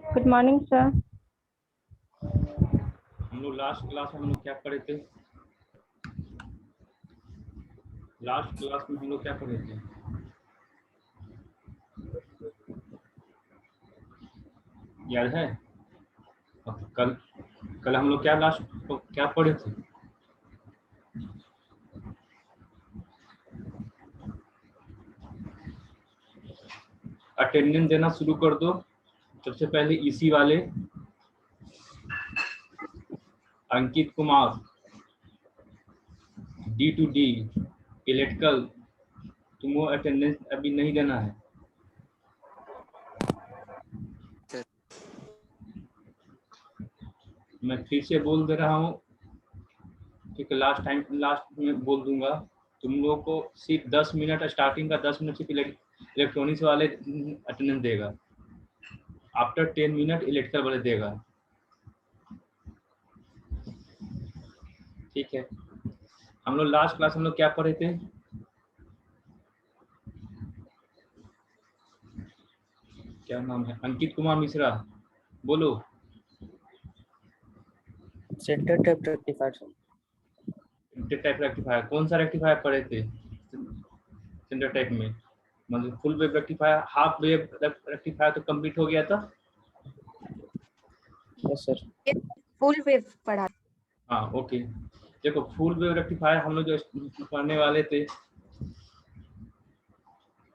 Good morning sir. हम लोग last class में हम लोग क्या पढ़े थे? लास्ट क्लास में हम लोग क्या पढ़े थे? याद है? कल कल हम लोग क्या पढ़े थे? अटेंडेंस देना शुरू कर दो। सबसे पहले इसी वाले अंकित कुमार D2D इलेक्ट्रिकल, तुमको अटेंडेंस अभी नहीं देना है। मैं फिर से बोल दे रहा हूँ, ठीक है? लास्ट में बोल दूंगा। तुम लोगों को सिर्फ 10 मिनट, स्टार्टिंग का 10 मिनट सिर्फ इलेक्ट्रॉनिक्स वाले अटेंडेंस देगा। आफ्टर 10 मिनट इलेक्ट्रिकल वाले देगा, ठीक है? हम लोग लास्ट क्लास हम लोग क्या पढ़े थे? क्या नाम है? अंकित कुमार मिश्रा, बोलो। Centre tap rectifier. Type rectifier, कौन सा रेक्टिफायर पढ़े थे सेंटर टाइप में? मतलब full wave rectifier, half wave rectifier तो कंप्लीट हो गया था। यस सर, फुल वेव पढ़ा। हाँ ओके। देखो फुल वेव रेक्टिफायर हम लोग जो पढ़ने वाले थे,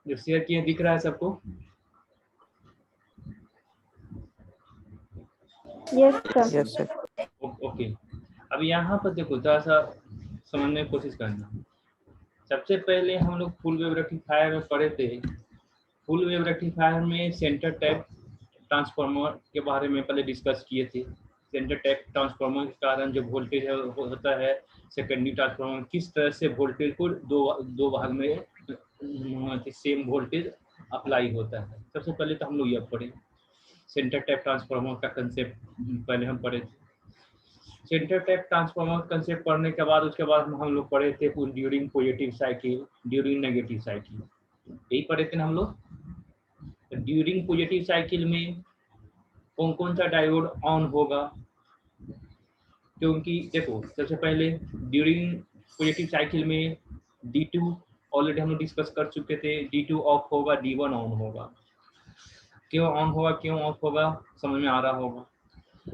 जो शेयर किए, दिख रहा है सबको? Yes sir. Yes sir. Okay. अब यहाँ पर देखो, थोड़ा सा समझने की कोशिश करना। सबसे पहले हम लोग फुल वेव रेक्टिफायर में पढ़े थे। फुल वेव रेक्टिफायर में सेंटर टैप ट्रांसफार्मर के बारे में पहले डिस्कस किए थे। सेंटर टैप ट्रांसफार्मर के कारण जो वोल्टेज है होता है, सेकेंडरी ट्रांसफार्मर किस तरह से वोल्टेज को दो भाग में सेम वोल्टेज अप्लाई होता है। सबसे पहले तो हम लोग यह पढ़े, सेंटर टैप ट्रांसफार्मर का कंसेप्ट पहले हम पढ़े थे। सेंटर टैप ट्रांसफार्मर कंसेप्ट पढ़ने के बाद उसके बाद हम लोग पढ़े थे during positive cycle, during negative cycle, यही पढ़े थे ना हम लोग। ड्यूरिंग पॉजिटिव साइकिल में कौन कौन सा डायोड ऑन होगा, क्योंकि देखो सबसे पहले ड्यूरिंग पॉजिटिव साइकिल में D2 ऑलरेडी हम लोग डिस्कस कर चुके थे। D2 ऑफ होगा, D1 ऑन होगा। क्यों ऑन होगा, क्यों ऑफ होगा, समझ में आ रहा होगा।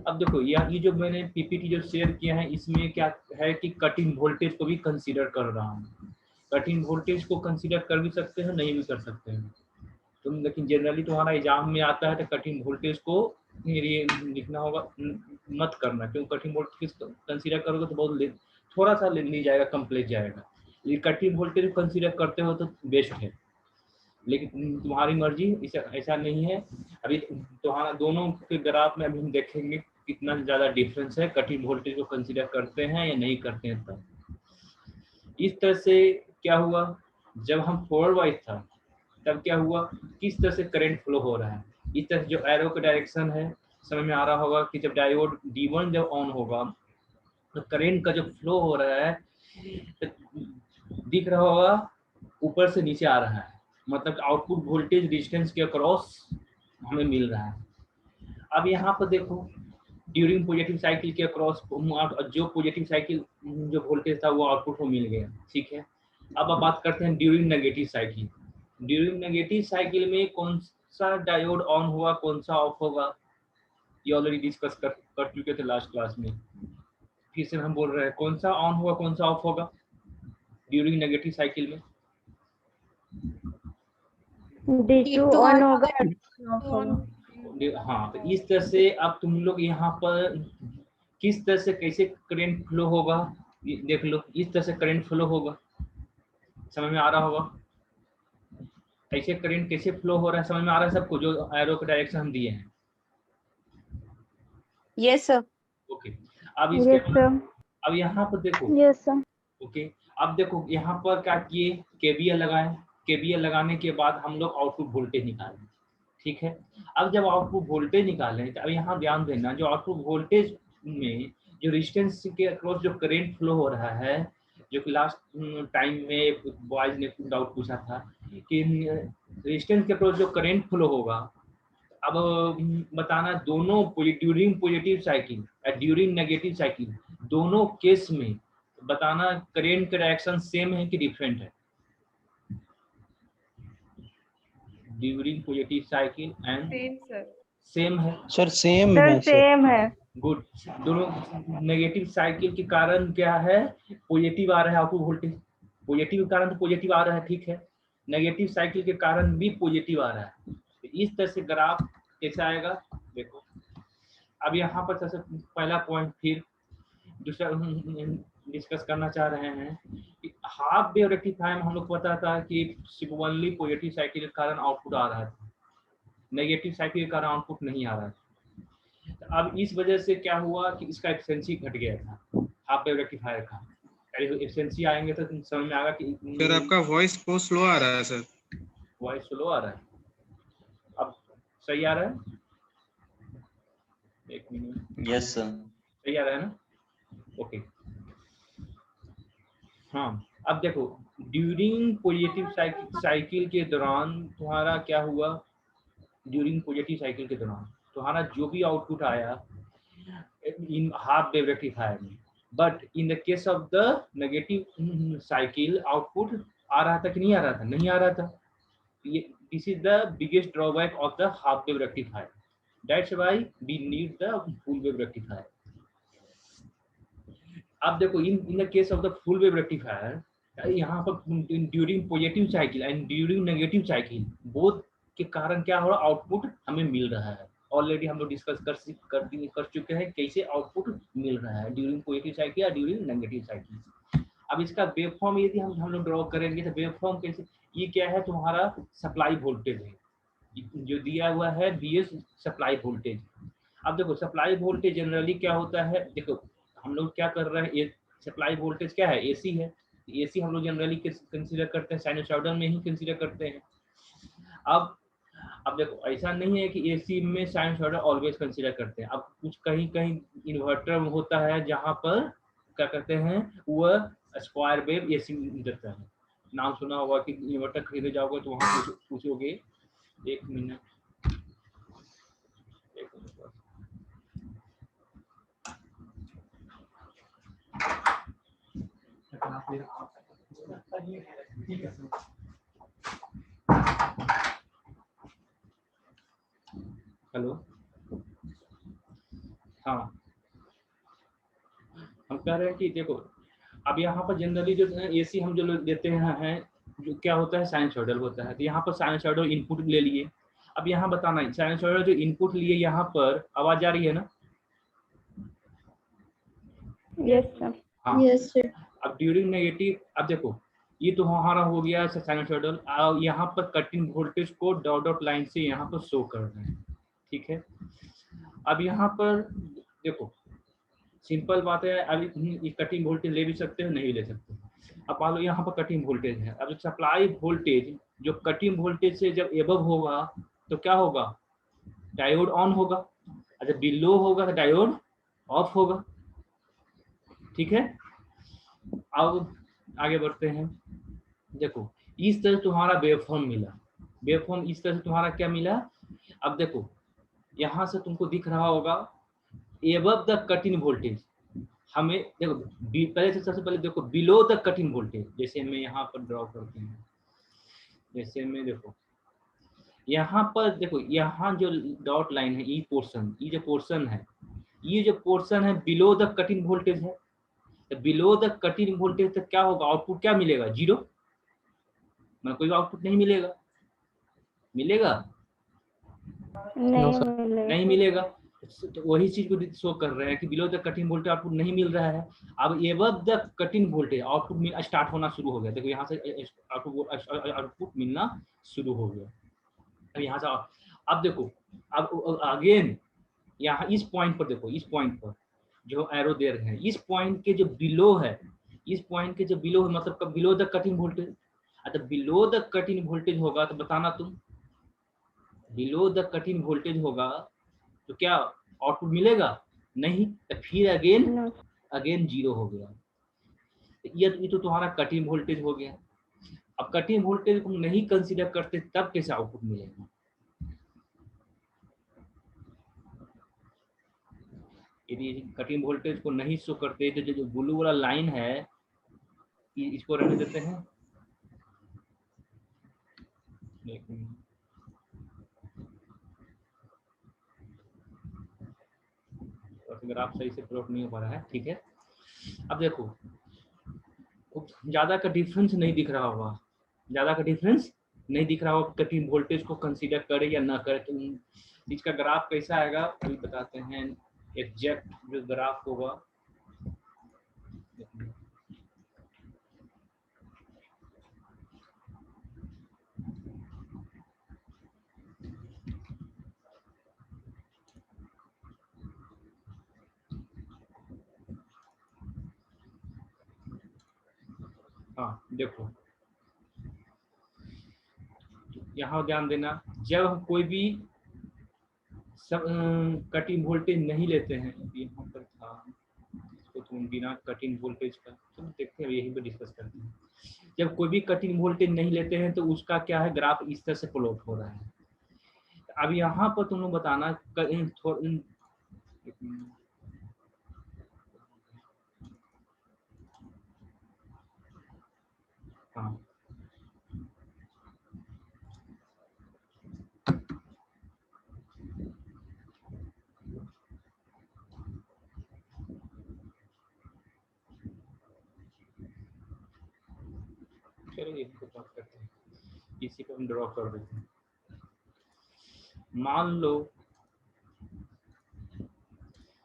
अब देखो ये जो मैंने पीपीटी जो शेयर किया है, इसमें क्या है कि कटिंग वोल्टेज को भी कंसीडर कर रहा हूँ। कटिंग वोल्टेज को कंसीडर कर भी सकते हैं, नहीं भी कर सकते हैं तुम, लेकिन जनरली तुम्हारा एग्जाम में आता है तो कटिंग वोल्टेज को ये लिखना होगा, मत करना। क्यों कटिंग वोल्टेज कंसीडर करोगे तो बहुत थोड़ा सा ले जाएगा, कम्प्लेक्स जाएगा। लेकिन कटिंग वोल्टेज कंसीडर करते हो तो बेस्ट है, लेकिन तुम्हारी मर्जी, ऐसा नहीं है। अभी तुम्हारा दोनों के ग्राफ में अभी हम देखेंगे कितना ज़्यादा डिफरेंस है, कटिंग वोल्टेज को कंसीडर करते हैं या नहीं करते हैं। तब इस तरह से क्या हुआ, जब हम फॉरवर्ड वाइज था तब क्या हुआ, किस तरह से करंट फ्लो हो रहा है। इस तरह से जो एरो का डायरेक्शन है, समझ में आ रहा होगा कि जब डायोड D1 जब ऑन होगा तो करंट का जो फ्लो हो रहा है तो दिख रहा होगा ऊपर से नीचे आ रहा है, मतलब आउटपुट वोल्टेज रेजिस्टेंस के अक्रॉस हमें मिल रहा है। अब यहाँ पर देखो ड्यूरिंग पॉजिटिव साइकिल के अक्रॉस जो पॉजिटिव साइकिल जो वोल्टेज था वो आउटपुट को मिल गया, ठीक है। अब बात करते हैं during negative cycle. During negative cycle में कौन सा डायोड ऑन होगा, कौन सा ऑफ होगा, ये ऑलरेडी डिस्कस कर चुके थे लास्ट क्लास में। फिर से हम बोल रहे हैं कौन सा ऑन होगा, कौन सा ऑफ होगा ड्यूरिंग नेगेटिव साइकिल में। D2 ऑन होगा। हाँ, तो इस तरह से अब तुम लोग यहाँ पर किस तरह से कैसे करंट फ्लो होगा देख लो। इस तरह से करंट फ्लो होगा, समझ में आ रहा होगा कैसे करंट कैसे फ्लो हो रहा है, समझ में आ रहा है सबको जो एरो के डायरेक्शन हम दिए हैं। Yes sir. ओके, अब इसके यस सर। अब यहाँ पर देखो। Yes sir. ओके, अब देखो यहाँ पर क्या किए, केवीएल लगाए। केवीएल लगाने के बाद हम लोग आउटपुट वोल्टेज निकालें, ठीक है। अब जब आउटपुट वोल्टेज निकालें तो अब यहाँ ध्यान देना, जो आउटपुट वोल्टेज में जो रेजिस्टेंस के अक्रॉस जो करंट फ्लो हो रहा है, जो कि लास्ट टाइम में बॉयज ने डाउट पूछा था कि रेजिस्टेंस के अक्रॉस जो करंट फ्लो होगा अब बताना दोनों ड्यूरिंग पॉजिटिव साइकिल या ड्यूरिंग नेगेटिव साइकिल दोनों केस में बताना करेंट का रिएक्शन सेम है कि डिफरेंट है? During positive cycle and same sir. Same है। सर सेम सर है सर। सेम है। गुड। दोनों नेगेटिव साइकिल के कारण क्या है, पॉजिटिव आ रहा है आउटपुट वोल्टेज, पॉजिटिव के कारण तो पॉजिटिव आ रहा है, ठीक है। नेगेटिव साइकिल के कारण भी पॉजिटिव आ रहा है। तो इस तरह से ग्राफ कैसे आएगा देखो। अब यहाँ पर सबसे पहला पॉइंट फिर दूसरा डिस्कस करना चाह रहे हैं कि हाफ वेव रेक्टिफायर में हम लोग पता था कि सिर्फ ओनली पॉजिटिव साइकिल के कारण आउटपुट आ रहा था, नेगेटिव साइकिल के कारण आउटपुट नहीं आ रहा था। अब इस वजह से क्या हुआ कि इसका एफिशिएंसी घट गया था हाफ वेव रेक्टिफायर का। एफिशिएंसी आएंगे तो समझ में आएगा कि सर आपका वॉइस बहुत स्लो आ रहा है सर। वॉइस स्लो आ रहा है, अब सही आ रहा है? एक मिनट। Yes sir. सही आ रहा है ना? ओके। हाँ, अब देखो ड्यूरिंग पॉजिटिव साइकिल के दौरान तुम्हारा क्या हुआ, ड्यूरिंग पॉजिटिव साइकिल के दौरान तुम्हारा जो भी आउटपुट आया इन हाफ वेव रेक्टिफायर में, but in the case of the negative cycle output आ रहा था कि नहीं आ रहा था? नहीं आ रहा था। This is the biggest drawback of the half wave rectifier, that's why we need the full wave rectifier. अब देखो in the case of the full wave rectifier यहाँ पर during positive cycle and during negative cycle both के कारण क्या हो रहा, output हमें मिल रहा है। ऑलरेडी हम लोग डिस्कस कर चुके हैं कैसे आउटपुट मिल रहा है ड्यूरिंग पॉजिटिव साइकिल या ड्यूरिंग नेगेटिव साइकिल। अब इसका वेव फॉर्म यदि हम लोग ड्रॉ करेंगे तो वेव फॉर्म कैसे, ये क्या है तुम्हारा सप्लाई वोल्टेज है जो दिया हुआ है VS सप्लाई वोल्टेज। अब देखो सप्लाई वोल्टेज जनरली क्या होता है, देखो हम लोग क्या कर रहे हैं, सप्लाई वोल्टेज क्या है, AC है। AC हम लोग जनरली कंसीडर करते हैं, साइनसॉइडल में ही कंसीडर करते हैं। अब देखो ऐसा नहीं है कि AC में साइनसॉइडल ऑलवेज कंसीडर करते हैं। अब कुछ कहीं कहीं इन्वर्टर होता है जहां पर क्या करते हैं वह स्क्वायर वेव AC देता है। नाम सुना होगा कि इन्वर्टर खरीदे जाओगे तो वहां पूछोगे। एक मिनट हेलो, हाँ हम कह रहे हैं कि देखो अब यहाँ पर जनरली जो AC हम जो देते हैं जो क्या होता है साइनसॉइडल होता है। तो यहाँ पर साइनसॉइडल इनपुट ले लिए। अब यहाँ बताना है साइनसॉइडल जो इनपुट लिए यहाँ पर आवाज आ रही है ना? Yes sir. हाँ। Yes sir. अब ड्यूरिंग नेगेटिव, अब देखो ये तो हमारा हो गया साइनसॉइडल। यहाँ पर cutting voltage co dot dot line से यहाँ पर शो कर रहे हैं, ठीक है। अब यहाँ पर देखो सिंपल बात है, अभी कटिंग वोल्टेज ले भी सकते हो नहीं ले सकते। अब मान लो यहाँ पर कटिंग वोल्टेज है। अब सप्लाई वोल्टेज जो कटिंग वोल्टेज से जब एबव होगा तो क्या होगा, डायोड ऑन होगा। अच्छा बिलो होगा तो डायोड ऑफ होगा, ठीक है। अब आगे बढ़ते हैं। देखो इस तरह तुम्हारा वेवफॉर्म मिला। वेवफॉर्म इस तरह से तुम्हारा क्या मिला। अब देखो यहाँ से तुमको दिख रहा होगा एबव द कटिंग वोल्टेज, हमें देखो पहले से सबसे पहले देखो बिलो द कटिंग वोल्टेज। जैसे मैं यहाँ पर ड्रॉ करती हूँ, जैसे मैं देखो यहाँ पर देखो यहाँ जो डॉट लाइन है ये पोर्शन, ये जो पोर्शन है, ये जो पोर्शन है बिलो द कटिंग वोल्टेज है। तो बिलो द कटिंग वोल्टेज तक क्या होगा, आउटपुट क्या मिलेगा, जीरो। मतलब कोई आउटपुट नहीं मिलेगा, मिलेगा नहीं मिलेगा। तो वही चीज को शो कर रहे हैं कि below the cutting voltage output नहीं मिल रहा है। अब above the cutting voltage output start होना शुरू हो गया। देखो यहाँ से आउटपुट मिलना शुरू हो गया। अब यहाँ से अब देखो अब अगेन यहाँ इस पॉइंट पर देखो, इस पॉइंट पर जो एरो दे रहे हैं, इस पॉइंट के जो बिलो है, इस पॉइंट के जो बिलो है मतलब बिलो द कटिंग वोल्टेज। अच्छा बिलो द कटिंग वोल्टेज होगा तो बताना तुम, बिलो द कटिंग वोल्टेज होगा तो क्या आउटपुट मिलेगा, नहीं। तो फिर अगेन जीरो हो गया। ये तो तुम्हारा कटिंग वोल्टेज हो गया। अब कटिंग वोल्टेज तुम नहीं कंसीडर करते तब कैसे आउटपुट मिलेगा। यदि कटिंग वोल्टेज को नहीं शो करते तो जो ब्लू वाला लाइन है इसको रहने देते हैं। एक मिनट। ग्राफ सही से प्लॉट नहीं हो पा रहा है, ठीक है। अब देखो ज्यादा का डिफरेंस नहीं दिख रहा होगा, ज्यादा का डिफरेंस नहीं दिख रहा होगा, कटिंग वोल्टेज को कंसीडर करे या ना करे। तो इसका ग्राफ कैसा आएगा अभी बताते हैं, एग्जैक्ट जो ग्राफ होगा। हाँ देखो यहाँ ध्यान देना, जब हम कोई भी सब कटिंग वोल्टेज नहीं लेते हैं, यहाँ पर था इसको तुम बिना कटिंग वोल्टेज का, चलो देखते हैं यही पे डिस्कस करते हैं। जब कोई भी कटिंग वोल्टेज नहीं लेते हैं तो उसका क्या है, ग्राफ इस तरह से प्लॉट हो रहा है। अब यहाँ पर तुम लोग बताना हाँ चलो इसको बात करते हैं, इसी को हम ड्रॉ कर देते हैं। मान लो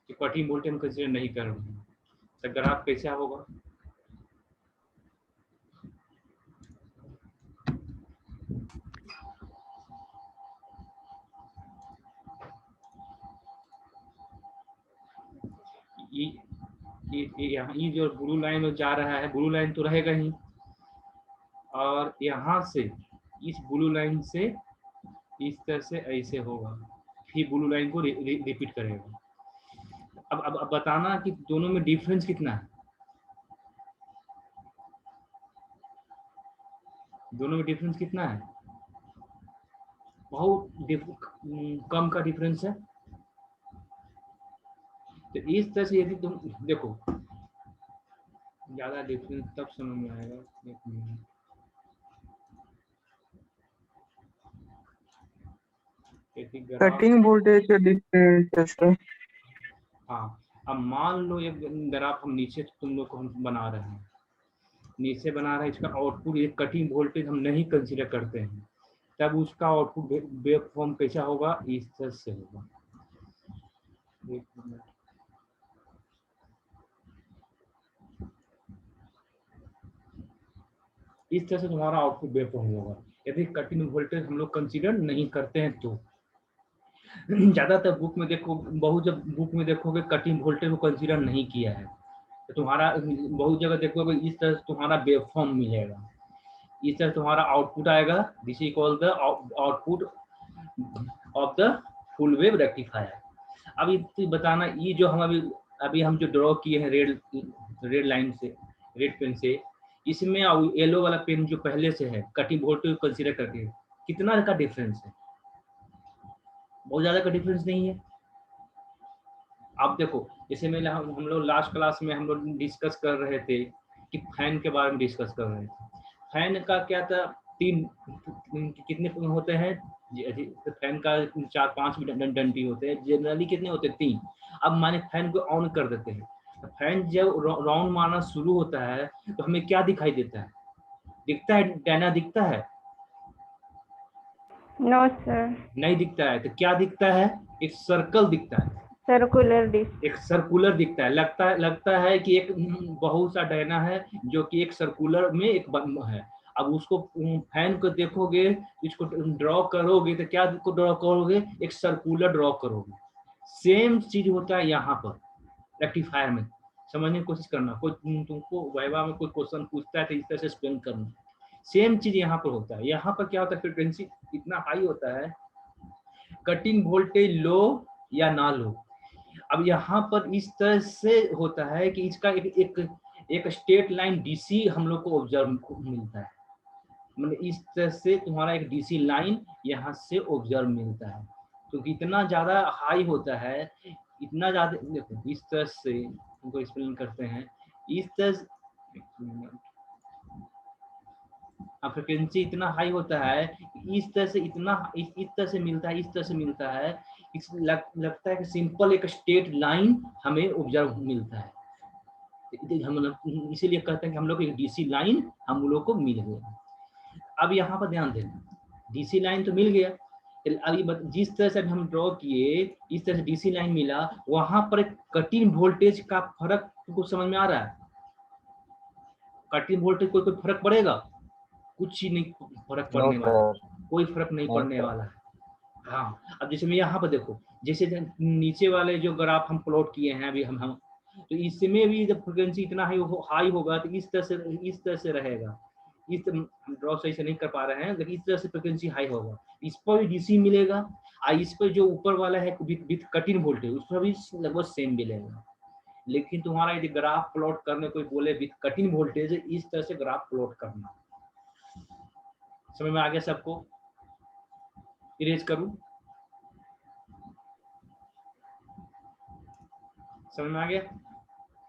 कि कटिंग वोल्टेज हम कंसीडर नहीं कर रहे हैं, तो ग्राफ कैसा होगा? ये जो ब्लू लाइन में जा रहा है, ब्लू लाइन तो रहेगा ही, और यहाँ से इस ब्लू लाइन से इस तरह से ऐसे होगा, फिर ब्लू लाइन को रिपीट करेगा। अब बताना कि दोनों में डिफरेंस कितना है, दोनों में डिफरेंस कितना है? बहुत कम का डिफरेंस है। तो इस तरह से यदि तुम देखो, ज्यादा डिफरेंस तब समझ में आएगा। एक मिनट, कटिंग वोल्टेज का डिफरेंस है। हाँ अब मान लो एक ग्राफ हम नीचे तुम लोग को हम बना रहे हैं, नीचे बना रहे हैं, इसका आउटपुट एक कटिंग वोल्टेज हम नहीं कंसीडर करते हैं, तब उसका आउटपुट वेव फॉर्म कैसा होगा? इस तरह से होगा। एक मिनट, इस तरह से तुम्हारा आउटपुट वेव फॉर्म होगा यदि कटिंग वोल्टेज हम लोग कंसीडर नहीं करते हैं तो। ज्यादातर बुक में देखो, बहुत जब बुक में देखोगे कटिंग वोल्टेज को कंसीडर नहीं किया है, तो तुम्हारा बहुत जगह देखोगे इस तरह से तुम्हारा वेव फॉर्म मिलेगा, इस तरह तुम्हारा आउटपुट आएगा। This is called the output of the full wave rectifier. अब ये बताना, ये जो हम अभी हम जो ड्रॉ किए हैं रेड लाइन से, रेड पेन से, इसमें येलो वाला पेन जो पहले से है कटिंग वोल्टेज को कंसीडर करके कितना का डिफरेंस है? बहुत ज्यादा का डिफरेंस नहीं है। आप देखो, जैसे मैं हम लोग लास्ट क्लास में हम लोग डिस्कस कर रहे थे कि फैन के बारे में डिस्कस कर रहे थे। फैन का क्या था, तीन कितने होते हैं? फैन का 4-5 डंडी होते हैं, जनरली कितने होते हैं? 3। अब माने फैन को ऑन कर देते हैं, फैन जब राउंड मारना शुरू होता है तो हमें क्या दिखाई देता है? दिखता है डायना दिखता है? नो सर, नहीं दिखता है। तो क्या दिखता है? एक सर्कल दिखता है, सर्कुलर डिस्क। एक सर्कुलर दिखता है। लगता है कि एक बहुत सा डायना है जो कि एक सर्कुलर में एक बंद है। अब उसको फैन को देखोगे, इसको ड्रॉ करोगे तो क्या को ड्रॉ करोगे? एक सर्कुलर ड्रॉ करोगे। सेम चीज होता है यहाँ पर रेक्टिफायर में। समझने की कोशिश करना, कोई तुमको वाइवा में कोई क्वेश्चन पूछता है तो इस तरह से एक्सप्लेन करना। सेम चीज यहाँ पर होता है। यहाँ पर क्या होता है, फ्रीक्वेंसी इतना हाई होता है, कटिंग वोल्टेज लो या ना लो। अब यहाँ पर इस तरह से होता है कि इसका एक स्ट्रेट लाइन डीसी हम लोग को ऑब्जर्व मिलता है, मतलब इस तरह से तुम्हारा एक डीसी लाइन यहाँ से ऑब्जर्व मिलता है। तो इतना ज्यादा हाई होता है इतना ज्यादा देखो, इस तरह से हमको एक्सप्लेन करते हैं, इस तरह फ्रिक्वेंसी इतना हाई होता है, इस तरह से इतना इस तरह से मिलता है, इस तरह से मिलता है, लगता है कि सिंपल एक स्ट्रेट लाइन हमें ऑब्जर्व मिलता है। हम लोग इसीलिए कहते हैं कि हम लोग एक डीसी लाइन हम लोग को मिल गया। अब यहाँ पर ध्यान देना, डीसी लाइन तो मिल गया, अभी जिस तरह से हम ड्रॉ किए इस तरह से डीसी लाइन मिला, वहां पर कटिंग वोल्टेज का फर्क तुमको समझ में आ रहा है? कटिंग वोल्टेज कोई फर्क पड़ेगा? कुछ ही नहीं फर्क पड़ने वाला, कोई फर्क नहीं पड़ने वाला है। हाँ, अब जैसे मैं यहाँ पर देखो, जैसे नीचे वाले जो ग्राफ हम प्लॉट किए हैं अभी हम तो इसमें भी जब फ्रिक्वेंसी इतना हाई होगा तो इस तरह से रहेगा। इस ड्रॉ सही से नहीं कर पा रहे हैं, लेकिन इस तरह से फ्रिक्वेंसी हाई होगा, इस पर भी डीसी मिलेगा, और इस पर जो ऊपर वाला है विथ कटिंग वोल्टेज उस पर भी लगभग सेम मिलेगा। लेकिन तुम्हारा यदि ग्राफ प्लॉट करने कोई बोले विथ कटिंग वोल्टेज, इस तरह से ग्राफ प्लॉट करना। समझ में आ गया सबको? इरेज करूं? समझ में आ गया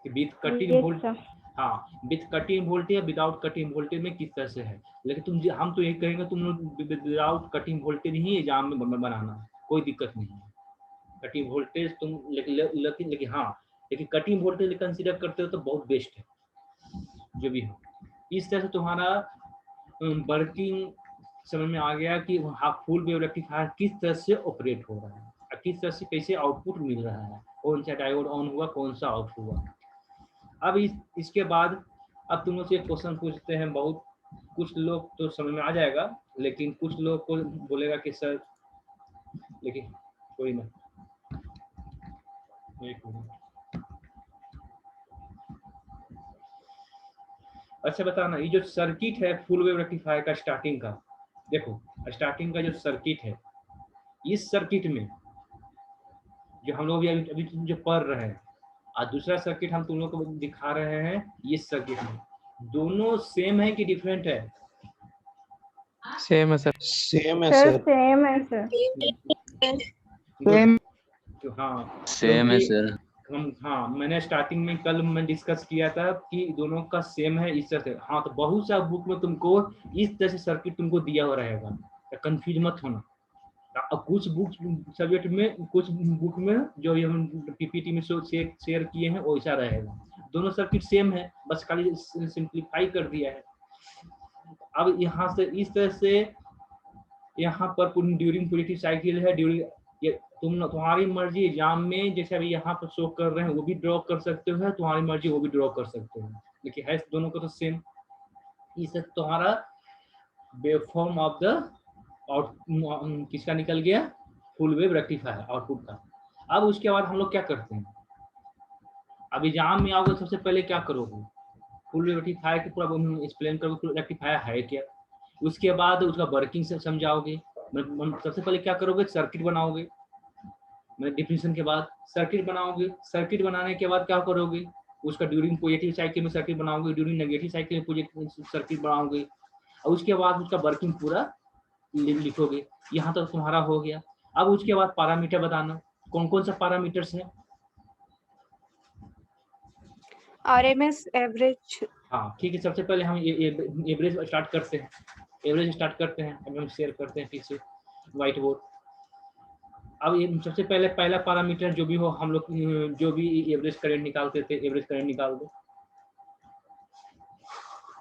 कि with cutting Yes, voltage, sir. हाँ, विथ कटिंग वोल्टेज या विदाउट कटिंग वोल्टेज में किस तरह से है। लेकिन हम तो ये कहेंगे तुम लोग विदाउट कटिंग वोल्टेज ही एग्जाम में बनाना, कोई दिक्कत नहीं है। कटिंग वोल्टेज तुम लेकिन हाँ, लेकिन कटिंग वोल्टेज कंसीडर करते हो तो बहुत बेस्ट है जो भी हो। इस तरह से तुम्हारा वर्किंग समझ में आ गया कि फुल वेव रेक्टिफायर किस तरह से ऑपरेट हो रहा है, किस तरह से कैसे आउटपुट मिल रहा है, कौन सा डायोड ऑन हुआ, कौन सा ऑफ हुआ। अब इसके बाद अब तुम लोग से एक क्वेश्चन पूछते हैं, बहुत कुछ लोग तो समझ में आ जाएगा, लेकिन कुछ लोग को बोलेगा कि सर, लेकिन कोई ना, एक मिनट। अच्छा बताना, ये जो सर्किट है फुल वेव रेक्टिफायर का स्टार्टिंग का, देखो स्टार्टिंग का जो सर्किट है, इस सर्किट में जो हम लोग अभी जो पढ़ रहे हैं, और दूसरा सर्किट हम तुम लोग को दिखा रहे हैं, इस सर्किट में दोनों सेम है कि डिफरेंट है? सेम है सर। सेम है Sir, सर। same है sir. सेम। तो हाँ, सेम है सर। हाँ, मैंने स्टार्टिंग में कल मैं डिस्कस किया था कि दोनों का सेम है इस तरह से। हाँ, तो बहुत सा बुक में तुमको इस तरह से सर्किट तुमको दिया हुआ रहेगा, तो कंफ्यूज मत होना। अब कुछ बुक सब्जेक्ट में, कुछ बुक में जो हम पीपीटी में शेयर किए हैं वैसा रहेगा। दोनों सर्किट सेम है, बस खाली सिंप्लीफाई कर दिया है। अब यहाँ से इस तरह से यहाँ पर ड्यूरिंग पॉजिटिव साइकिल है, ड्यूरिंग तुम्हारी मर्जी एग्जाम में जैसे अभी यहाँ पर शो कर रहे हैं वो भी ड्रॉ कर सकते हो, तुम्हारी मर्जी वो भी ड्रॉ कर सकते हो, लेकिन है दोनों को तो सेम। इस तुम्हारा वेवफॉर्म ऑफ द आउट किसका निकल गया, फुल वेव रेक्टिफायर आउटपुट का। अब उसके बाद हम लोग क्या करते हैं, अब एग्जाम में आओगे सबसे पहले क्या करोगे, फुल वेव रेक्टिफायर की पूरा एक्सप्लेन करोगे, फुल रेक्टिफायर है क्या, उसके बाद उसका वर्किंग से समझाओगे। सबसे पहले क्या करोगे, सर्किट बनाओगे, डिफिनेशन के बाद सर्किट बनाओगे, सर्किट बनाने के बाद क्या करोगे, उसका ड्यूरिंग पॉजिटिव साइकिल में सर्किट बनाओगे, ड्यूरिंग नेगेटिव साइकिल में सर्किट बनाओगे, और उसके बाद उसका वर्किंग पूरा लिखोगे। यहाँ तक तुम्हारा हो गया। अब उसके बाद पैरामीटर बताना, कौन कौन सा पैरामीटर्स है? RMS average. हाँ ठीक है, सबसे पहले हम एवरेज स्टार्ट करते हैं, एवरेज स्टार्ट करते हैं। अब हम शेयर करते हैं फिर से व्हाइट बोर्ड। अब ये सबसे पहले पहला पैरामीटर जो भी हो, हम लोग जो भी एवरेज करंट निकालते थे, एवरेज करंट निकाल दो।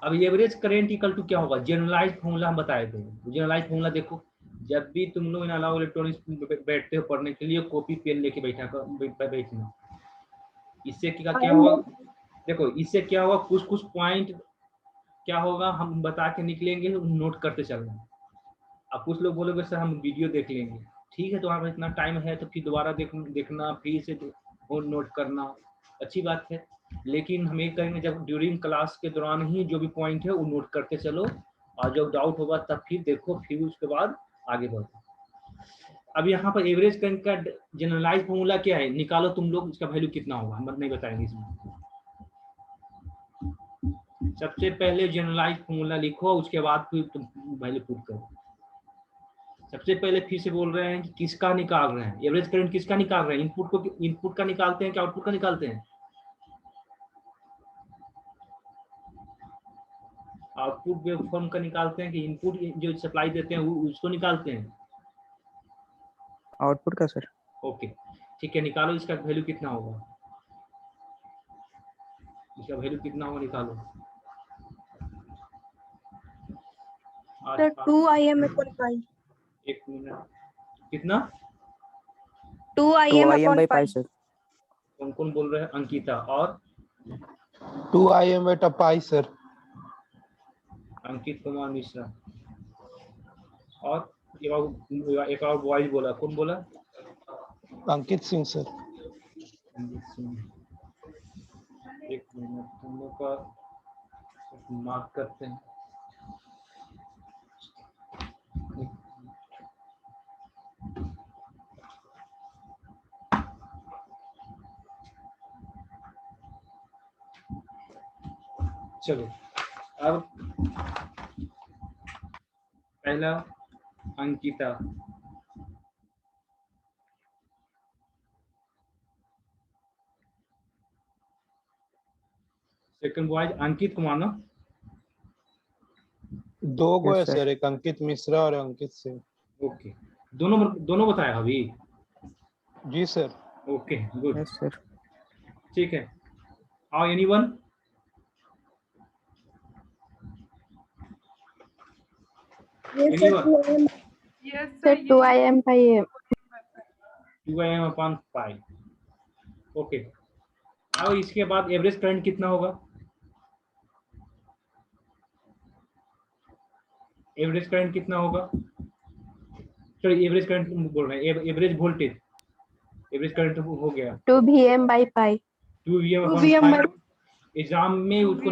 अब एवरेज करंट इक्वल टू क्या होगा, जनरलाइज फॉर्मूला हम बताए थे। जनरलाइज फॉर्मूला देखो, जब भी तुम लोग इन अलाउ इलेक्ट्रॉनिक्स बैठते हो पढ़ने के लिए, कॉपी पेन लेके बैठना। इससे क्या होगा, देखो इससे क्या होगा, कुछ कुछ पॉइंट क्या होगा हम बता के निकलेंगे, नोट करते चलना। अब कुछ लोग बोलोगे सर हम वीडियो देख लेंगे, ठीक है, तो हमारे इतना टाइम है तो फिर दोबारा देखना, फिर से नोट करना, अच्छी बात है। लेकिन हम ये करेंगे जब ड्यूरिंग क्लास के दौरान ही जो भी पॉइंट है वो नोट करते चलो, और जब डाउट होगा तब फिर देखो, फिर उसके बाद आगे बढ़ो। अब यहाँ पर एवरेज करंट का जनरलाइज फॉर्मूला क्या है, निकालो तुम लोग, इसका वैल्यू कितना होगा, हम नहीं बताएंगे इसमें। सबसे पहले जनरलाइज फॉर्मूला लिखो, उसके बाद फिर तुम वैल्यू पुट करो। सबसे पहले फिर से बोल रहे हैं कि किसका निकाल रहे हैं, एवरेज करंट किसका निकाल रहे हैं, इनपुट का निकालते हैं कि आउटपुट का निकालते हैं? आउटपुट वेवफॉर्म का निकालते हैं कि इनपुट जो सप्लाई देते हैं उसको निकालते हैं? आउटपुट का सर। ओके ठीक है, निकालो इसका वैल्यू कितना होगा, इसका वैल्यू कितना होगा निकालो। Sir 2 IM upon pi। एक मिनट, कितना? 2 2 IM IM upon by pi। pi sir. कौन कौन बोल रहे हैं? अंकिता और 2 IM beta pi sir. Ankit Kumar Mishra और एक और बॉयज बोला, कौन बोला? Ankit Singh sir. एक मिनट, हम लोग का मार्क करते हैं। चलो अब पहला अंकिता, सेकंड बॉयज अंकित कुमार ना? दो गो है Yes, sir. सर, एक अंकित मिश्रा और अंकित सिंह। ओके, दोनों बताया अभी? जी sir. Okay good, yes sir. ठीक है। और anyone? Anyone? Sir, 2 IM by M. 2 upon pi. Okay, अब इसके बाद एवरेज करंट कितना होगा? एवरेज करंट कितना होगा? सॉरी, एवरेज करंट बोल रहे हैं, एवरेज वोल्टेज, एवरेज करंट हो गया 2 VM by pi. 2 VM 2 upon VM pi. Exam में उसको,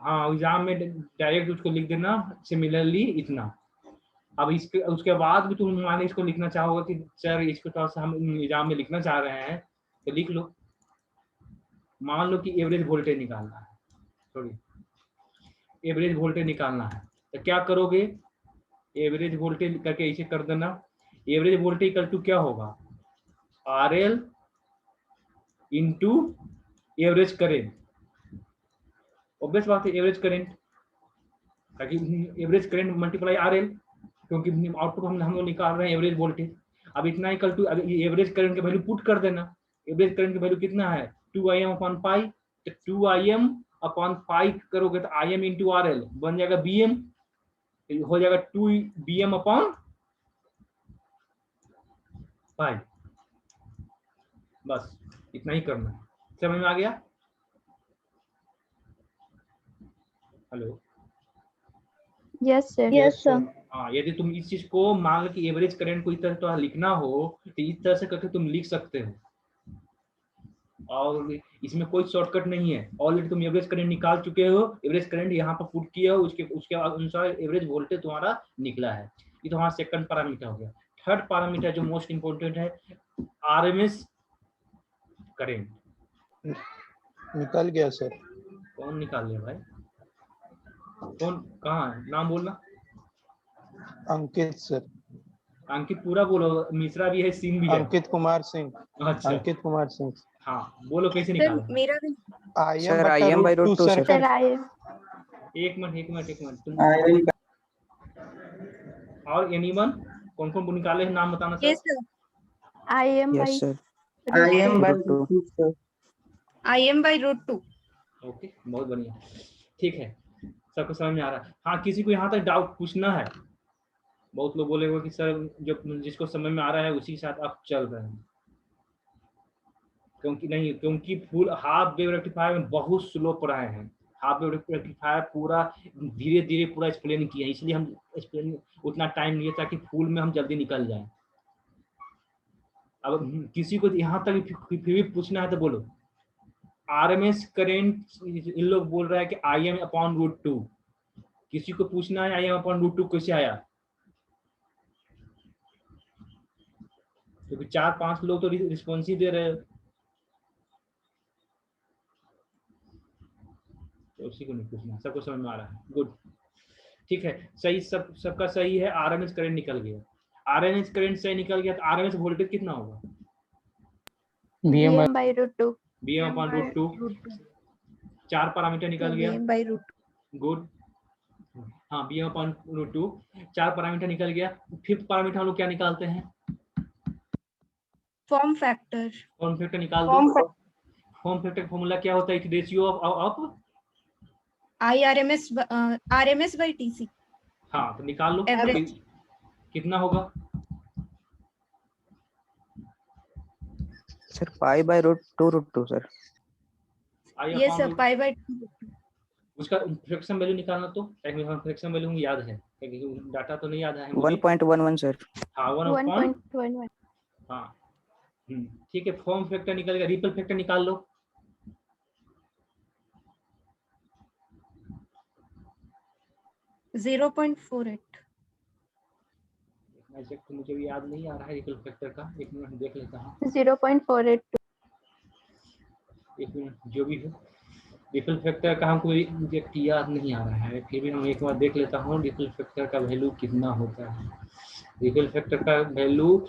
हाँ एग्जाम में डायरेक्ट उसको लिख देना सिमिलरली इतना। अब इसके उसके बाद भी तुम मान इसको लिखना चाहोगे कि सर इसको तो हम एग्जाम में लिखना चाह रहे हैं, तो लिख लो। मान लो कि एवरेज वोल्टेज निकालना है, सॉरी एवरेज वोल्टेज निकालना है, तो क्या करोगे? एवरेज वोल्टेज करके इसे कर देना। एवरेज वोल्टेज इक्वल टू क्या होगा? RL into average current. Obvious बात है, एवरेज करेंट, ताकि एवरेज करंट मल्टीप्लाई RL, क्योंकि आउटपुट हम लोग निकाल रहे हैं एवरेज वोल्टेज। अब इतना इक्वल टू एवरेज करंट की वैल्यू पुट कर देना। एवरेज करंट की वैल्यू कितना है? 2 IM अपॉन पाई। तो 2 IM अपॉन पाई करोगे तो IM इंटू RL बन जाएगा BM, हो जाएगा 2 BM अपॉन पाई। बस इतना ही करना है। समझ में आ गया? Hello? Yes, sir. Yes, sir. हाँ, यदि तुम इस चीज को मान लो कि एवरेज करंट को इस तरह तो लिखना हो तो इस तरह से करके तुम लिख सकते हो, और इसमें कोई शॉर्टकट नहीं है। ऑलरेडी तुम एवरेज करंट निकाल चुके हो, एवरेज करंट यहाँ पर पुट किया हो, उसके अनुसार एवरेज वोल्टेज तुम्हारा निकला है। ये तो हमारा सेकंड पैरामीटर हो गया। थर्ड पैरामीटर जो मोस्ट इंपोर्टेंट है, RMS करंट। निकल गया सर। कौन निकाल लिया भाई? कौन, कहाँ है? नाम बोलना। अंकित सर। अंकित पूरा बोलो, मिश्रा भी है, सिंह भी है। अंकित कुमार सिंह। अच्छा, अंकित कुमार सिंह। हाँ बोलो कैसे सर निकालो? मेरा भी sir IM by root 2 Sir, sir. IM. एक मिनट तुम और एनीवन कौन कौन निकाले हैं नाम बताना yes sir. Sir IM by yes sir. root by two. root 2 sir। IM by root 2। Okay बहुत बढ़िया, ठीक है, सबको समझ में आ रहा है? हाँ, किसी को यहाँ तक डाउट पूछना है? बहुत लोग बोलेंगे कि सर जो जिसको समझ में आ रहा है उसी के साथ आप चल रहे हैं, क्योंकि फुल हाफ वेव रेक्टिफायर में बहुत स्लो पढ़ाए हैं। हाफ वेव रेक्टिफायर पूरा धीरे धीरे पूरा एक्सप्लेन किया, इसलिए हम एक्सप्लेन उतना टाइम लिए ताकि फुल में हम जल्दी निकल जाएं। अब किसी को यहाँ तक फिर भी पूछना है तो बोलो। RMS करेंट इन लोग बोल रहा है कि IM अपॉन रूट 2, किसी को पूछना है IM अपॉन रूट 2 कैसे आया? क्योंकि 4-5 लोग तो रिस्पॉन्स ही दे रहे हैं, तो उसी को नहीं पूछना, सबको समझ में आ रहा है? गुड, ठीक है, सही, सबका सही है। RMS करंट निकल गया। आरएमएस करंट से निकल गया तो आरएमएस वोल्टेज कितना होगा? Vm by root 2. Vm upon root 2, 4 parameter निकल गया। Vm by root good. हाँ, Vm upon रूट 2, 4 पैरामीटर निकल गया। फिफ्थ पैरामीटर हम लोग क्या निकालते हैं? form factor. फॉर्म फैक्टर निकाल दो। फॉर्म फैक्टर का फॉर्मूला क्या होता है? It ratio of RMS by TC. हाँ, तो निकाल लो। Average. कितना होगा? Sir pi by root two sir. I Yes upon sir, root- pi by 2. उसका फ्रैक्शन वैल्यू निकालना। तो फ्रैक्शन वैल्यू याद है, डाटा तो नहीं याद है मुझे। 1.11 सर। हाँ, 1 1.11. हाँ, ठीक है। फॉर्म फैक्टर निकल गया। रिपल फैक्टर निकाल लो। 0.48. एग्जैक्ट मुझे भी याद नहीं आ रहा है रिपल फैक्टर का। एक मिनट देख लेता हूँ। 0.482. एक मिनट, जो भी हो। रिपल फैक्टर का हमको एग्जैक्ट याद नहीं आ रहा है, फिर भी हम एक बार देख लेता हूँ रिपल फैक्टर का वैल्यू कितना होता है। रिपल फैक्टर का वैल्यू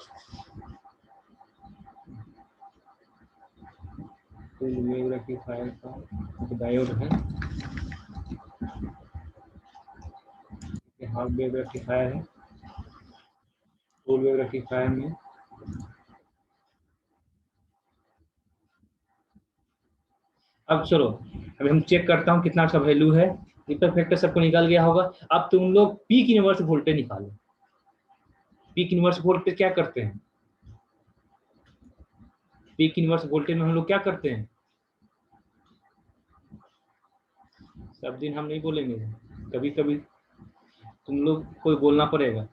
रेक्टिफायर का डायोड है, हाफ वेव रेक्टिफायर है। फुल वेव रेक्टिफायर में अब चलो, अभी हम चेक करता हूँ कितना का वैल्यू है। रिपल फैक्टर सबको निकल गया होगा। अब तुम लोग पीक इनवर्स वोल्टेज निकालो। पीक इनवर्स वोल्टेज क्या करते हैं? पीक इनवर्स वोल्टेज में हम लोग क्या करते हैं? सब दिन हम नहीं बोलेंगे, कभी कभी तुम लोग को बोलना पड़ेगा।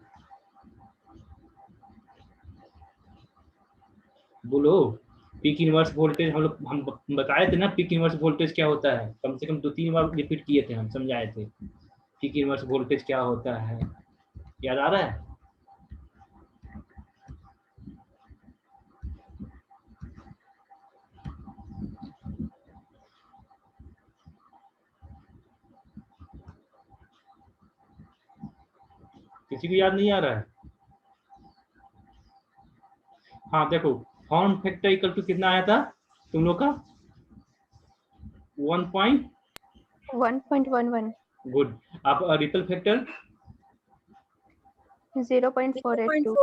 बोलो। पीक इनवर्स वोल्टेज हम बताए थे ना। पीक इनवर्स वोल्टेज क्या होता है? कम से कम 2-3 बार रिपीट किए थे, हम समझाए थे पीक इनवर्स वोल्टेज क्या होता है। याद आ रहा है? किसी को याद नहीं आ रहा है? हाँ देखो, फॉर्म फैक्टर इक्वल टू कितना आया था तुम लोग का? 1.11. गुड। अब रिपल फैक्टर 0.482.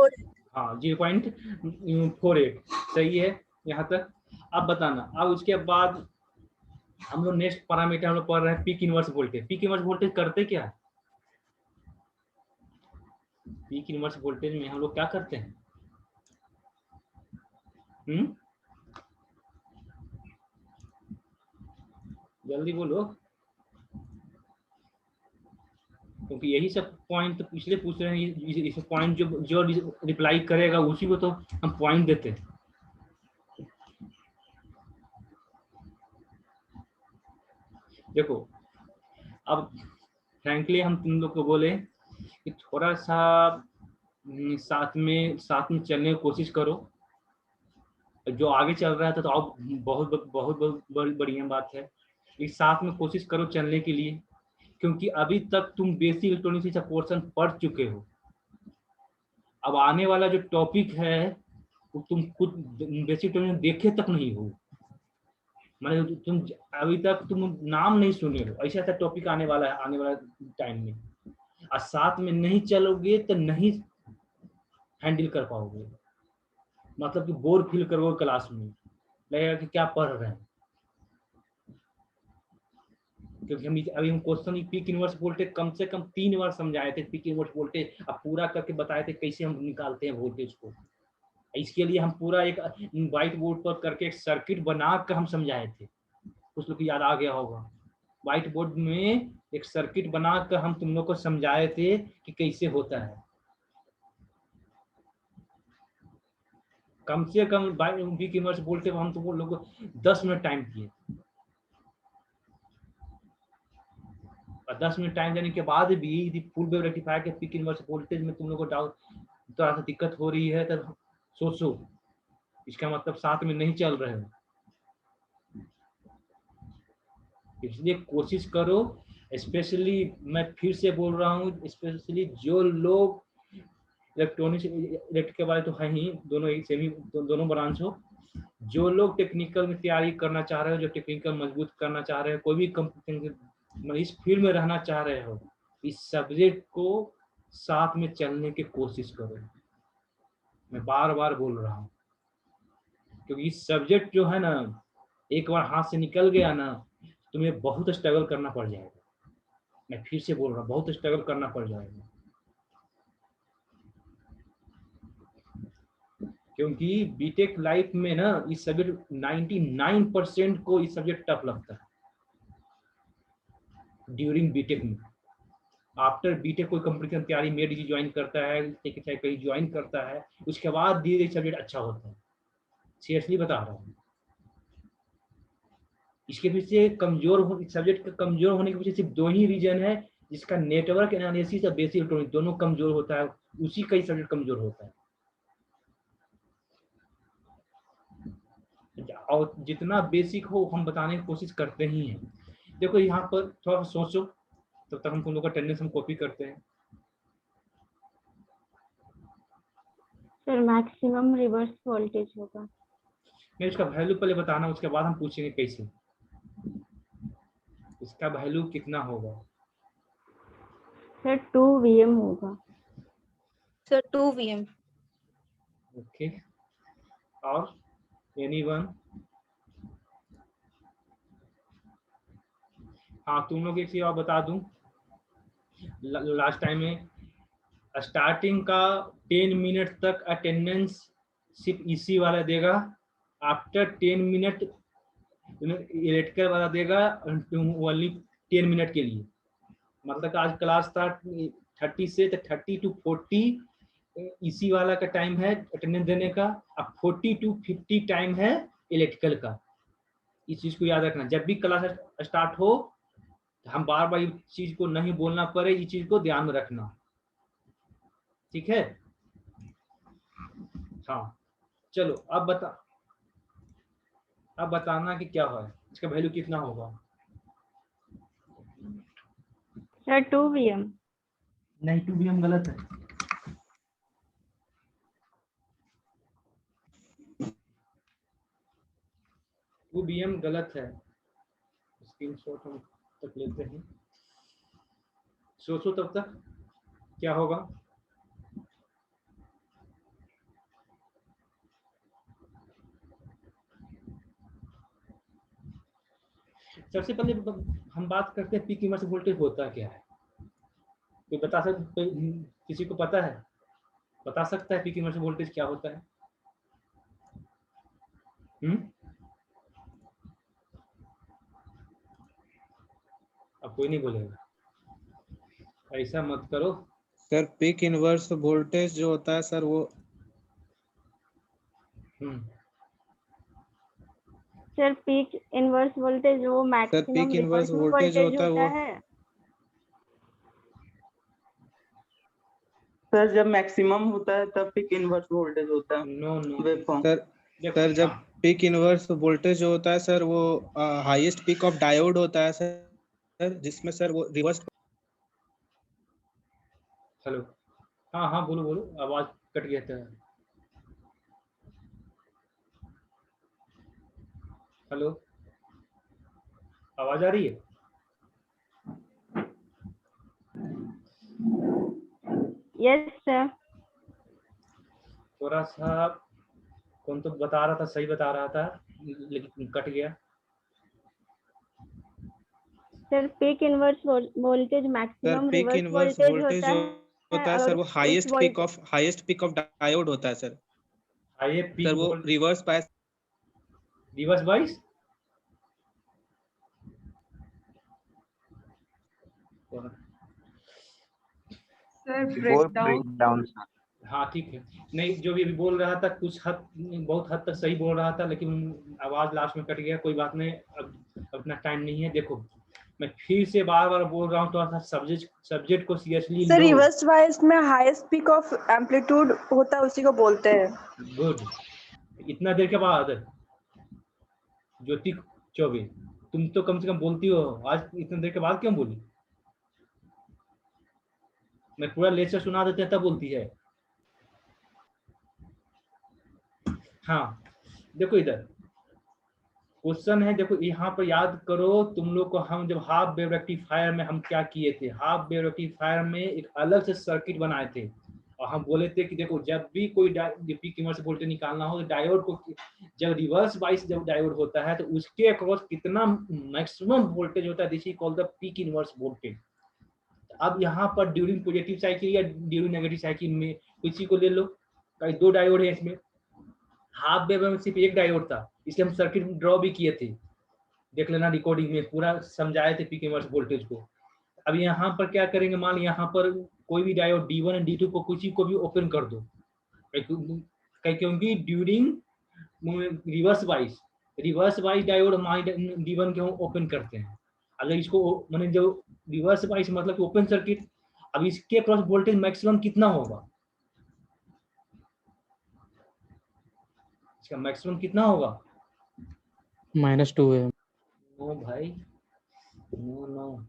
हाँ 0.48 सही है यहाँ तक। अब बताना। अब उसके बाद हम लोग नेक्स्ट पैरामीटर हम लोग पढ़ रहे हैं peak inverse voltage. Peak inverse voltage करते क्या है? पीक इनवर्स वोल्टेज में हम लोग क्या करते हैं? जल्दी बोलो, क्योंकि यही सब पॉइंट तो पिछले पूछ रहे हैं। इस पॉइंट जो रिप्लाई करेगा उसी को तो हम पॉइंट देते हैं। देखो, अब फ्रैंकली हम तुम लोग को बोले कि थोड़ा सा साथ में चलने की कोशिश करो। जो आगे चल रहा था तो अब बहुत बहुत बहुत बढ़िया बात है। इस साथ में कोशिश करो चलने के लिए, क्योंकि अभी तक तुम बेसिक इलेक्ट्रॉनिक्स का पोर्शन पढ़ चुके हो। अब आने वाला जो टॉपिक है वो तुम खुद बेसिक इलेक्ट्रॉनिक्स देखे तक नहीं हो। माने तुम अभी तक तुम नाम नहीं सुने हो। ऐसा ऐसा टॉपिक आने वाला है आने वाला टाइम में, और साथ में नहीं चलोगे तो नहीं हैंडल कर पाओगे। मतलब कि बोर फील करोगे क्लास में, लगेगा कि क्या पढ़ रहे हैं। क्योंकि अभी हम क्वेश्चन पीक इनवर्स वोल्टेज कम से कम 3 बार समझाए थे। पीक इनवर्स वोल्टेज अब पूरा करके बताए थे कैसे हम निकालते हैं वोल्टेज को। इसके लिए हम पूरा एक व्हाइट बोर्ड पर करके एक सर्किट बना कर हम समझाए थे। कुछ लोग को याद आ गया होगा। व्हाइट बोर्ड में एक सर्किट बनाकर हम तुम लोग को समझाए थे कि कैसे होता है। कम से कम पीक इनवर्स वोल्टेज हम तुम लोग को 10 मिनट टाइम दिए, और 10 मिनट टाइम देने के बाद भी यदि फुल वेव रेक्टिफायर के पीक इनवर्स वोल्टेज में तुम लोग को डाउट थोड़ा सा दिक्कत हो रही है तो सोचो, इसका मतलब साथ में नहीं चल रहे हो। इसलिए कोशिश करो। स्पेशली मैं फिर से बोल रहा हूँ, स्पेशली जो लोग इलेक्ट्रॉनिक्स इलेक्ट्रिकल वाले तो है ही, दोनों एक सेमी दोनों ब्रांच हो। जो लोग टेक्निकल में तैयारी करना चाह रहे हो, जो टेक्निकल मजबूत करना चाह रहे हो, कोई भी कंपनी इस फील्ड में रहना चाह रहे हो, इस सब्जेक्ट को साथ में चलने की कोशिश करो। मैं बार बार बोल रहा हूँ, क्योंकि इस सब्जेक्ट जो है ना, एक बार हाथ से निकल गया ना, तुम्हें बहुत स्ट्रगल करना पड़ जाएगा। मैं फिर से बोल रहा हूँ, बहुत स्ट्रगल करना पड़ जाएगा, क्योंकि बीटेक लाइफ में ना इस सब्जेक्ट 99% को इस सब्जेक्ट टफ लगता है ड्यूरिंग बीटेक में। आफ्टर बीटेक कोई कंपटीशन तैयारी मेड ज्वाइन करता है, चाहे कहीं ज्वाइन करता है, उसके बाद धीरे धीरे सब्जेक्ट अच्छा होता है। सीरियसली बता रहा हूँ। इसके पीछे सब्जेक्ट का कमजोर होने के पीछे सिर्फ दो ही रीजन है, जिसका नेटवर्क एनालिसिस और बेसिक इलेक्ट्रॉनिक्स दोनों कमजोर होता है, उसी का ही सब्जेक्ट कमजोर होता है। और जितना बेसिक हो हम बताने की कोशिश करते ही हैं। देखो यहाँ पर थोड़ा सोचो, तब तक हम तुम लोग का अटेंडेंस हम कॉपी करते हैं। सर मैक्सिमम रिवर्स वोल्टेज होगा। मैं इसका वैल्यू पहले बताना, उसके बाद हम पूछेंगे कैसे इसका वैल्यू कितना होगा। सर 2 VM होगा। Sir 2 VM। ओके, और एनीवन? हाँ, तुम लोग एक चीज और बता दूं, लास्ट टाइम में स्टार्टिंग का 10 मिनट तक अटेंडेंस सिर्फ इसी वाला देगा, आफ्टर 10 मिनट इलेक्ट्रिकल वाला देगा ओनली 10 मिनट के लिए। मतलब आज क्लास था 30 से 30 to 40 इसी वाला का टाइम है अटेंडेंस देने का, अब 40 to 50 टाइम है इलेक्ट्रिकल का। इस चीज को याद रखना, जब भी क्लास स्टार्ट हो हम बार बार इस चीज को नहीं बोलना पड़े, इस चीज को ध्यान में रखना, ठीक है? हाँ चलो, अब बताना कि क्या है, इसका वैल्यू कितना होगा। Sir 2 VM। नहीं, 2 VM गलत है। वो BM गलत है, स्क्रीनशॉट हम तक लेते हैं। सोचो तब तक क्या होगा। सबसे पहले हम बात करते हैं पीक इमर्स वोल्टेज होता क्या है। कोई बता सकता, किसी को पता है, बता सकता है पीक इमर्स वोल्टेज क्या होता है? अब कोई नहीं बोलेगा, ऐसा मत करो। सर पीक इनवर्स वोल्टेज जो होता है सर वो सर पीक इनवर्स वोल्टेज वो sir maximum peak inverse reverse voltage जो वोल्टेज होता है होता वो है। सर जब मैक्सिमम होता है तब पीक इनवर्स वोल्टेज होता है। No waveform. सर जब पीक इनवर्स वोल्टेज जो होता है सर वो हाईएस्ट पीक ऑफ डायोड होता है सर, जिसमें सर वो रिवर्स। हेलो, हाँ हाँ बोलो बोलो, आवाज कट गया था। हेलो, आवाज आ रही है? Yes sir. थोड़ा सा कौन तो बता रहा था, सही बता रहा था लेकिन कट गया। Sir peak inverse voltage sir maximum peak reverse inverse voltage voltage होता जो है होता है सर वो हाईएस्ट पीक ऑफ डायोड होता है सर। आइए सर पीक वो reverse bias reverse bias sir breakdown. हाँ ठीक है। नहीं, जो भी बोल रहा था कुछ बहुत हद तक सही बोल रहा था, लेकिन आवाज लास्ट में कट गया। कोई बात नहीं, अब अपना टाइम नहीं है। देखो मैं फिर से बार बार बोल रहा हूँ, थोड़ा सा सब्जेक्ट को सीरियसली सर लो। रिवर्स बायस में हाईएस्ट पीक ऑफ एम्पलीट्यूड होता है, उसी को बोलते हैं। गुड। इतना देर के बाद ज्योति चौबे, तुम तो कम से कम बोलती हो, आज इतने देर के बाद क्यों बोली? मैं पूरा लेक्चर सुना देते हैं तब बोलती है। हाँ देखो इधर क्वेश्चन है, देखो यहाँ पर याद करो तुम लोग को, हम जब हाफ वेव रेक्टिफायर में हम क्या किए थे, हाफ वेव रेक्टिफायर में एक अलग से सर्किट बनाए थे और हम बोले थे कि देखो जब भी कोई पीक इनवर्स वोल्टेज निकालना हो तो डायोड को, जब रिवर्स बाइस जब डायोड होता है तो उसके अक्रॉस कितना मैक्सिमम वोल्टेज होता है, this is called the peak inverse voltage. अब यहाँ पर ड्यूरिंग पॉजिटिव साइकिल या ड्यूरिंग नेगेटिव साइकिल में किसी को ले लो, कहीं दो डायोड है इसमें, हाफ वेव में सिर्फ एक डायोड था, इसलिए हम सर्किट ड्रॉ भी किए थे, देख लेना रिकॉर्डिंग में पूरा समझाए थे पीक इनवर्स वोल्टेज को। अब यहाँ पर क्या करेंगे, मान लो यहाँ पर कोई भी डायोड D1 और D2 को किसी को भी ओपन कर दो, क्योंकि ड्यूरिंग रिवर्स वाइज डायोड हमारे D1 के हम ओपन करते हैं। अगर इसको मैंने जो रिवर्स वाइज मतलब कि ओपन सर्किट, अब इसके क्रॉस वोल्टेज मैक्सिमम कितना होगा, इसका मैक्सिमम कितना होगा, -2 है। नो भाई, नो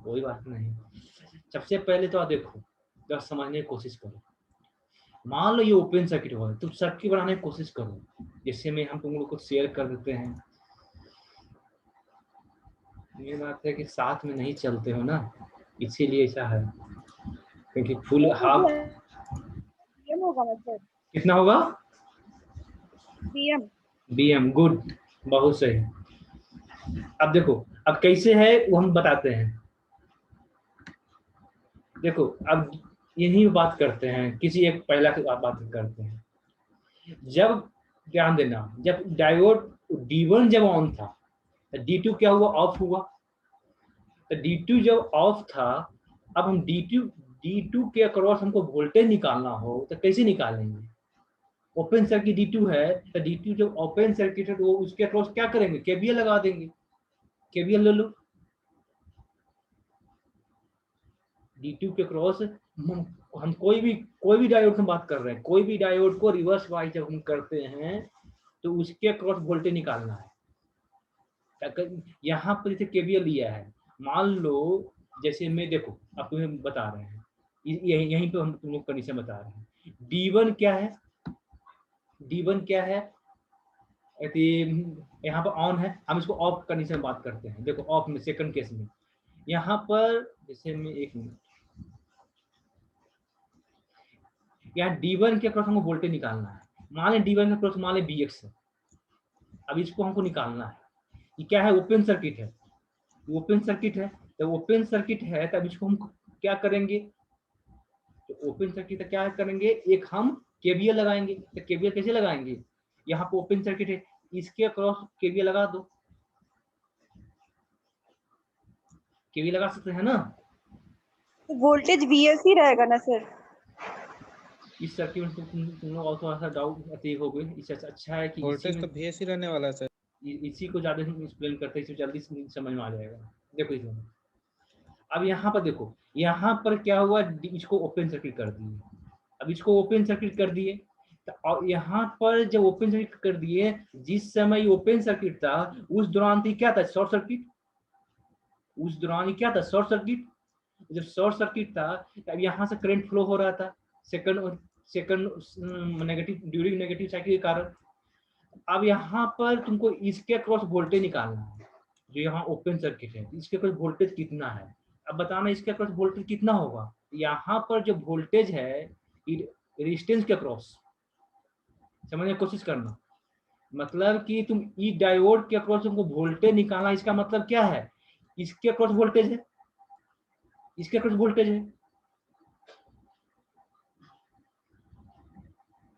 कोई बात नहीं। सबसे पहले तो आप देखो, जब समझने की कोशिश करो, मान लो ये ओपन सर्किट हो, तुम सर्किट बनाने की कोशिश करो, जैसे में हम तुम लोग को शेयर कर देते हैं। ये बात है कि साथ में नहीं चलते हो ना, इसीलिए ऐसा है, क्योंकि फुल हाफ होगा ना सर, कितना होगा, BM। BM, गुड, बहुत सही। अब देखो अब कैसे है वो हम बताते हैं। देखो अब यही बात करते हैं, किसी एक पहला की बात करते हैं। जब ध्यान देना, जब डायोड D1 जब ऑन था तो D2 क्या हुआ, ऑफ हुआ। तो D2 जब ऑफ था, अब हम D2 के अक्रॉस हमको वोल्टेज निकालना हो तो कैसे निकालेंगे, ओपन सर्किट D2 है, तो D2 जब ओपन सर्किट है तो उसके अक्रॉस क्या करेंगे, KVL लगा देंगे। KVL ले लो, D2 के क्रॉस हम कोई भी डायोड से बात कर रहे हैं, कोई भी डायोड को रिवर्स वाइज जब हम करते हैं तो उसके क्रॉस वोल्टेज निकालना है। यहाँ पर जैसे KVL लिया है, मान लो जैसे मैं, देखो अब तुम्हें बता रहे हैं, यहीं पे हम तुम लोग कंडीशन बता रहे हैं। D1 क्या है, D1 क्या है, यहाँ पर ऑन है, हम इसको ऑफ कंडीशन बात करते हैं। देखो ऑफ में सेकंड केस में, यहाँ पर जैसे में एक मिनट, यहाँ D1 के क्रॉस हमको वोल्टेज निकालना है, मान लें D1 के क्रॉस मान लें Vx है, अब इसको हमको निकालना है। ये क्या है, ओपन सर्किट है, ओपन सर्किट है, तो ओपन सर्किट है तब इसको हम क्या करेंगे, तो ओपन सर्किट है क्या करेंगे, एक हम KVL लगाएंगे। तो KVL कैसे लगाएंगे, यहाँ पे ओपन सर्किट है, इसके अक्रॉस KVL लगा दो, KVL लगा सकते हैं ना। तो वोल्टेज VS ही रहेगा ना सर? इस सर्किट में तुम लोग और थोड़ा सा डाउट अति हो गए, इससे अच्छा है कि वोल्टेज तो VS ही रहने वाला है सर। इसी को ज्यादा एक्सप्लेन करते हैं, जल्दी समझ में आ जाएगा। देखो इसमें अब यहाँ पर देखो, यहाँ पर क्या हुआ, इसको ओपन सर्किट कर दिए। अब इसको ओपन सर्किट कर दिए, तो यहाँ पर जब ओपन सर्किट कर दिए, जिस समय ओपन सर्किट था उस दौरान थी क्या था, शॉर्ट सर्किट। उस दौरान क्या था, शॉर्ट सर्किट। जब शॉर्ट सर्किट था तब यहाँ से करंट फ्लो हो रहा था second negative, during negative cycle के कारण। अब यहाँ पर तुमको इसके क्रॉस वोल्टेज निकालना है, जो यहाँ ओपन सर्किट है, इसके क्रॉस वोल्टेज कितना है। अब बताना इसके क्रॉस वोल्टेज कितना होगा। यहाँ पर जो वोल्टेज है रेजिस्टेंस के क्रॉस, समझने की कोशिश करना, मतलब कि तुम ई डायोड के क्रॉस तुमको वोल्टेज निकालना, इसका मतलब क्या है, इसके क्रॉस वोल्टेज है, इसके क्रॉस वोल्टेज है।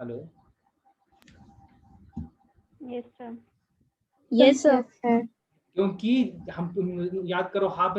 Hello, yes sir. Yes, sir. क्योंकि हम याद करो हाफ